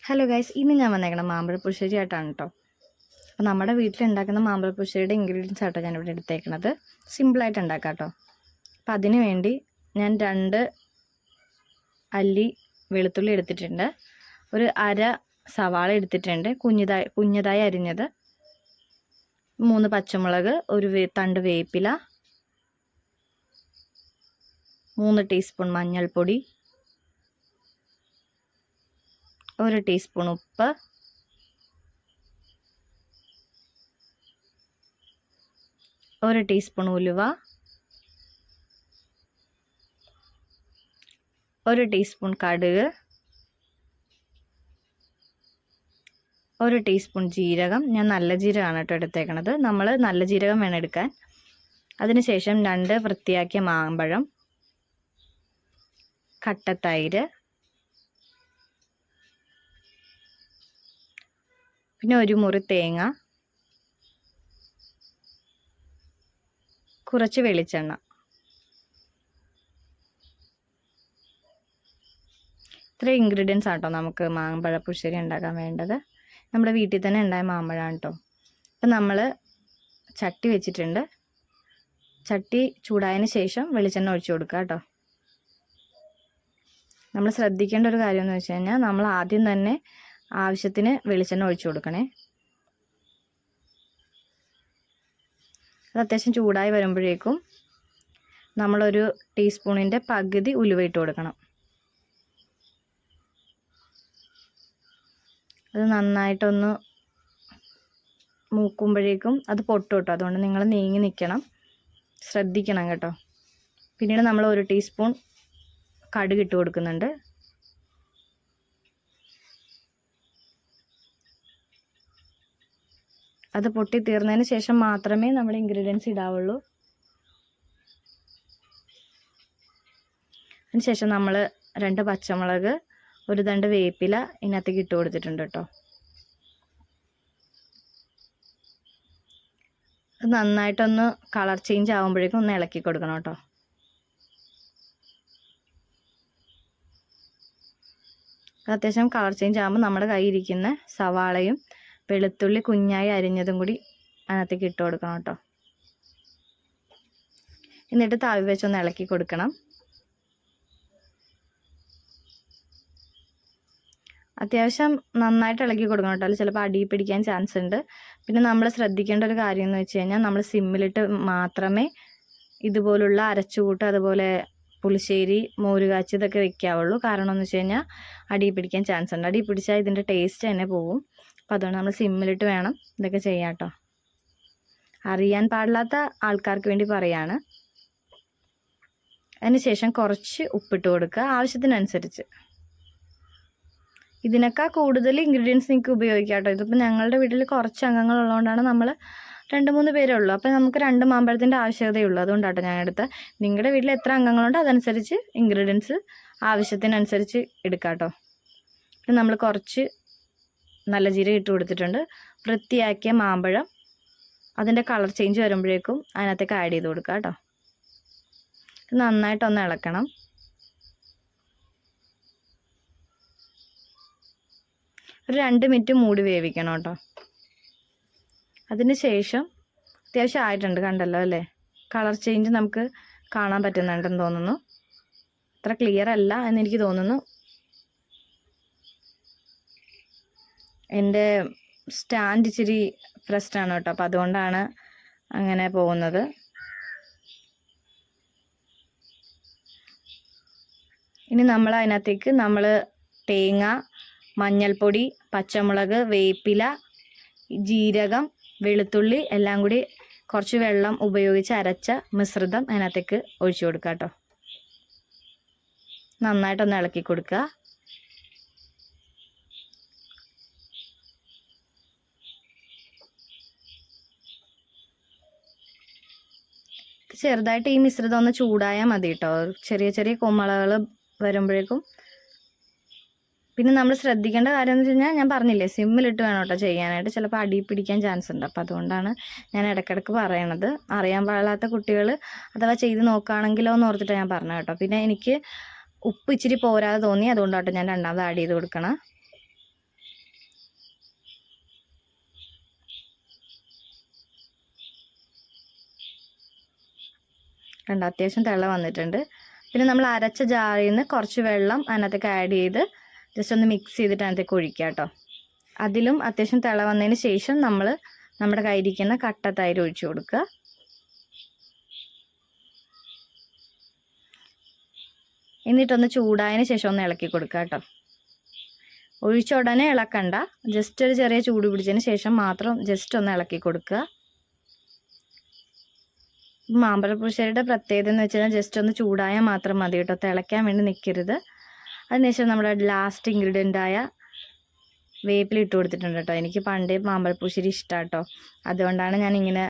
Hello guys, ഇന്ന് ഞാൻ വന്നേക്കണം മാമ്പഴപ്പുളിശ്ശേരി ആയിട്ടാണ് കേട്ടോ. അപ്പോൾ നമ്മുടെ വീട്ടിലുണ്ടാക്കുന്ന മാമ്പഴപ്പുളിശ്ശേരിയുടെ ഇൻഗ്രീഡിയൻസ് ആട്ടോ ഞാനിവിടെ എടുത്തേക്കണത്. സിമ്പിളായിട്ട് ഉണ്ടാക്കാം കേട്ടോ. അപ്പോൾ അതിന് വേണ്ടി ഞാൻ 2 അല്ലി വെളുത്തുള്ളി എടുത്തിട്ടുണ്ട്, ഒരു അര സവാള എടുത്തിട്ടുണ്ട് കുഞ്ഞതായി അരിഞ്ഞത്, 3 പച്ചമുളക്, ഒരു തണ്ട് വേപ്പില, 3 ടീസ്പൂൺ മഞ്ഞൾപ്പൊടി, 1 ടീസ്പൂൺ ഉപ്പ്, 1 ടീസ്പൂൺ ഉലുവ, 1 ടീസ്പൂൺ കടുക്, 1 ടീസ്പൂൺ ജീരകം. ഞാൻ നല്ല ജീരകമാണ് കേട്ടോ എടുത്തേക്കണത്. നമ്മൾ നല്ല ജീരകം വേണം എടുക്കാൻ. അതിനുശേഷം 2 വൃത്തിയാക്കിയ മാമ്പഴം, കട്ടത്തൈര്, പിന്നെ 1 മുറി തേങ്ങ, കുറച്ച് വെളിച്ചെണ്ണ. ഇത്രയും ഇൻഗ്രീഡിയൻസ് ആട്ടോ നമുക്ക് മാമ്പഴപ്പുളിശ്ശേരി ഉണ്ടാക്കാൻ വേണ്ടത്. നമ്മുടെ വീട്ടിൽ തന്നെ ഉണ്ടായ മാമ്പഴമാണ് കേട്ടോ. അപ്പം നമ്മൾ ചട്ടി വെച്ചിട്ടുണ്ട്. ചട്ടി ചൂടായതിന് ശേഷം വെളിച്ചെണ്ണ ഒഴിച്ചു കൊടുക്കുക കേട്ടോ. നമ്മൾ ശ്രദ്ധിക്കേണ്ട ഒരു കാര്യം എന്ന് വെച്ച് കഴിഞ്ഞാൽ, നമ്മൾ ആദ്യം തന്നെ ആവശ്യത്തിന് വെളിച്ചെണ്ണ ഒഴിച്ചു കൊടുക്കണേ. അത് അത്യാവശ്യം ചൂടായി വരുമ്പോഴേക്കും നമ്മളൊരു ടീസ്പൂണിൻ്റെ പകുതി ഉലുവ ഇട്ട് കൊടുക്കണം. അത് നന്നായിട്ടൊന്ന് മൂക്കുമ്പോഴേക്കും അത് പൊട്ടും കേട്ടോ. അതുകൊണ്ട് നിങ്ങൾ നീങ്ങി നിൽക്കണം, ശ്രദ്ധിക്കണം കേട്ടോ. പിന്നീട് നമ്മൾ 1 ടീസ്പൂൺ കടുക് ഇട്ട് കൊടുക്കുന്നുണ്ട്. അത് പൊട്ടി തീർന്നതിന് ശേഷം മാത്രമേ നമ്മൾ ഇൻഗ്രീഡിയൻസ് ഇടാവുള്ളൂ. അതിനുശേഷം നമ്മൾ 2 പച്ചമുളക്, 1 തണ്ട് വേപ്പില ഇതിനകത്തേക്ക് ഇട്ട് കൊടുത്തിട്ടുണ്ട് കേട്ടോ. അത് നന്നായിട്ടൊന്ന് കളർ ചേഞ്ച് ആകുമ്പോഴേക്കും ഒന്ന് ഇളക്കി കൊടുക്കണം കേട്ടോ. അത്യാവശ്യം കളർ ചേഞ്ച് ആകുമ്പോൾ നമ്മുടെ കയ്യിരിക്കുന്ന സവാളയും വെളുത്തുള്ളി കുഞ്ഞായി അരിഞ്ഞതും കൂടി അതിനകത്തേക്ക് ഇട്ട് കൊടുക്കണം കേട്ടോ. എന്നിട്ട് താവി വെച്ചൊന്ന് ഇളക്കി കൊടുക്കണം. അത്യാവശ്യം നന്നായിട്ട് ഇളക്കി കൊടുക്കണം കേട്ടോ, അല്ലെങ്കിൽ ചിലപ്പോൾ അടി പിടിക്കാൻ ചാൻസ് ഉണ്ട്. പിന്നെ നമ്മൾ ശ്രദ്ധിക്കേണ്ട ഒരു കാര്യം എന്ന് വെച്ച് കഴിഞ്ഞാൽ, നമ്മൾ സിമ്മിലിട്ട് മാത്രമേ ഇതുപോലുള്ള അരച്ചുകൂട്ട്, അതുപോലെ പുളിശ്ശേരി, മോര് കാച്ചി ഇതൊക്കെ വെക്കാവുള്ളൂ. കാരണം എന്ന് വെച്ച് കഴിഞ്ഞാൽ അടി പിടിക്കാൻ ചാൻസ് ഉണ്ട്. അടി പിടിച്ചാൽ ഇതിൻ്റെ ടേസ്റ്റ് തന്നെ പോകും. അപ്പോൾ അതുകൊണ്ട് നമ്മൾ സിമ്മിലിട്ട് വേണം ഇതൊക്കെ ചെയ്യാം കേട്ടോ. അറിയാൻ പാടില്ലാത്ത ആൾക്കാർക്ക് വേണ്ടി പറയാണ്. അതിനുശേഷം കുറച്ച് ഉപ്പിട്ട് കൊടുക്കുക ആവശ്യത്തിനനുസരിച്ച്. ഇതിനേക്കാൾ കൂടുതൽ ഇൻഗ്രീഡിയൻസ് നിങ്ങൾക്ക് ഉപയോഗിക്കാം കേട്ടോ. ഇതിപ്പോൾ ഞങ്ങളുടെ വീട്ടിൽ കുറച്ച് അംഗങ്ങളുള്ളതുകൊണ്ടാണ് നമ്മൾ 2-3 പേരേ ഉള്ളൂ. അപ്പോൾ നമുക്ക് 2 മാമ്പഴത്തിൻ്റെ ആവശ്യകതയുള്ളൂ. അതുകൊണ്ടാട്ടോ ഞാൻ എടുത്ത്. നിങ്ങളുടെ വീട്ടിൽ എത്ര അംഗങ്ങളുണ്ടോ അതനുസരിച്ച് ഇൻഗ്രീഡിയൻസ് ആവശ്യത്തിനനുസരിച്ച് എടുക്കാം കേട്ടോ. പിന്നെ നമ്മൾ കുറച്ച് നല്ല ജീരകം ഇട്ട് കൊടുത്തിട്ടുണ്ട്. വൃത്തിയാക്കിയ മാമ്പഴം അതിൻ്റെ കളർ ചേഞ്ച് വരുമ്പോഴേക്കും അതിനകത്തേക്ക് ആഡ് ചെയ്ത് കൊടുക്കുക കേട്ടോ. നന്നായിട്ടൊന്ന് ഇളക്കണം. ഒരു 2 മിനിറ്റ് മൂടി വേവിക്കണം കേട്ടോ. അതിന് ശേഷം അത്യാവശ്യം ആയിട്ടുണ്ട്, കണ്ടല്ലോ അല്ലേ? കളർ ചേഞ്ച് നമുക്ക് കാണാൻ പറ്റുന്നുണ്ടെന്ന് തോന്നുന്നു. അത്ര ക്ലിയർ അല്ല എന്നെനിക്ക് തോന്നുന്നു. എൻ്റെ സ്റ്റാൻഡ് ഇച്ചിരി പ്രശ്നമാണ് കേട്ടോ, അപ്പോൾ അതുകൊണ്ടാണ് അങ്ങനെ പോകുന്നത്. ഇനി നമ്മൾ അതിനകത്തേക്ക് തേങ്ങ, മഞ്ഞൾപ്പൊടി, പച്ചമുളക്, വേപ്പില, ജീരകം, വെളുത്തുള്ളി എല്ലാം കൂടി കുറച്ച് വെള്ളം ഉപയോഗിച്ച് അരച്ച മിശ്രിതം അതിനകത്തേക്ക് ഒഴിച്ചു കൊടുക്കുക കേട്ടോ. നന്നായിട്ടൊന്ന് ഇളക്കി കൊടുക്കുക. ചെറുതായിട്ട് ഈ മിശ്രിതം ഒന്ന് ചൂടായാൽ മതി കേട്ടോ. ചെറിയ ചെറിയ കുമ്മളകൾ വരുമ്പോഴേക്കും. പിന്നെ നമ്മൾ ശ്രദ്ധിക്കേണ്ട കാര്യം എന്ന് വെച്ച് കഴിഞ്ഞാൽ, ഞാൻ പറഞ്ഞില്ലേ സിമ്മിലിട്ട് വേണം കേട്ടോ ചെയ്യാനായിട്ട്. ചിലപ്പോൾ അടി പിടിക്കാൻ ചാൻസ് ഉണ്ട്. അപ്പോൾ അതുകൊണ്ടാണ് ഞാൻ ഇടയ്ക്കിടയ്ക്ക് പറയണത്. അറിയാൻ പാടില്ലാത്ത കുട്ടികൾ അഥവാ ചെയ്ത് നോക്കുകയാണെങ്കിലോ എന്ന് ഓർത്തിട്ട് ഞാൻ പറഞ്ഞു കേട്ടോ. പിന്നെ എനിക്ക് ഉപ്പ് ഇച്ചിരി പോരാതെ തോന്നി, അതുകൊണ്ടാട്ടോ ഞാൻ രണ്ടാമത് ആഡ് ചെയ്ത് കൊടുക്കണം. കണ്ടോ അത്യാവശ്യം തിള വന്നിട്ടുണ്ട്. പിന്നെ നമ്മൾ അരച്ച ജാറിൽ നിന്ന് കുറച്ച് വെള്ളം അതിനകത്തേക്ക് ആഡ് ചെയ്ത് ജസ്റ്റ് ഒന്ന് മിക്സ് ചെയ്തിട്ട് അതിനകത്തേക്ക് ഒഴിക്കുക കേട്ടോ. അതിലും അത്യാവശ്യം തിള വന്നതിന് ശേഷം നമ്മൾ നമ്മുടെ കയ്യിരിക്കുന്ന കട്ട തൈര് ഒഴിച്ചു കൊടുക്കുക. എന്നിട്ടൊന്ന് ചൂടായതിന് ശേഷം ഒന്ന് ഇളക്കി കൊടുക്കുക കേട്ടോ. ഒഴിച്ച ഉടനെ ഇളക്കണ്ട, ജസ്റ്റ് ഒരു ചെറിയ ചൂട് പിടിച്ചതിന് ശേഷം മാത്രം ജസ്റ്റ് ഒന്ന് ഇളക്കി കൊടുക്കുക. മാമ്പഴപ്പുളിശ്ശേരിയുടെ പ്രത്യേകത എന്ന് വെച്ച് കഴിഞ്ഞാൽ ജസ്റ്റ് ഒന്ന് ചൂടായാൽ മാത്രം മതി കേട്ടോ, തിളയ്ക്കാൻ വേണ്ടി നിൽക്കരുത്. അതിനുശേഷം നമ്മുടെ ലാസ്റ്റ് ഇൻഗ്രീഡിയൻ്റായ വേപ്പില ഇട്ട് കൊടുത്തിട്ടുണ്ട് കേട്ടോ. എനിക്ക് പണ്ടേ മാമ്പഴപ്പുളിശ്ശേരി ഇഷ്ടമാണ് കേട്ടോ, അതുകൊണ്ടാണ് ഞാൻ ഇങ്ങനെ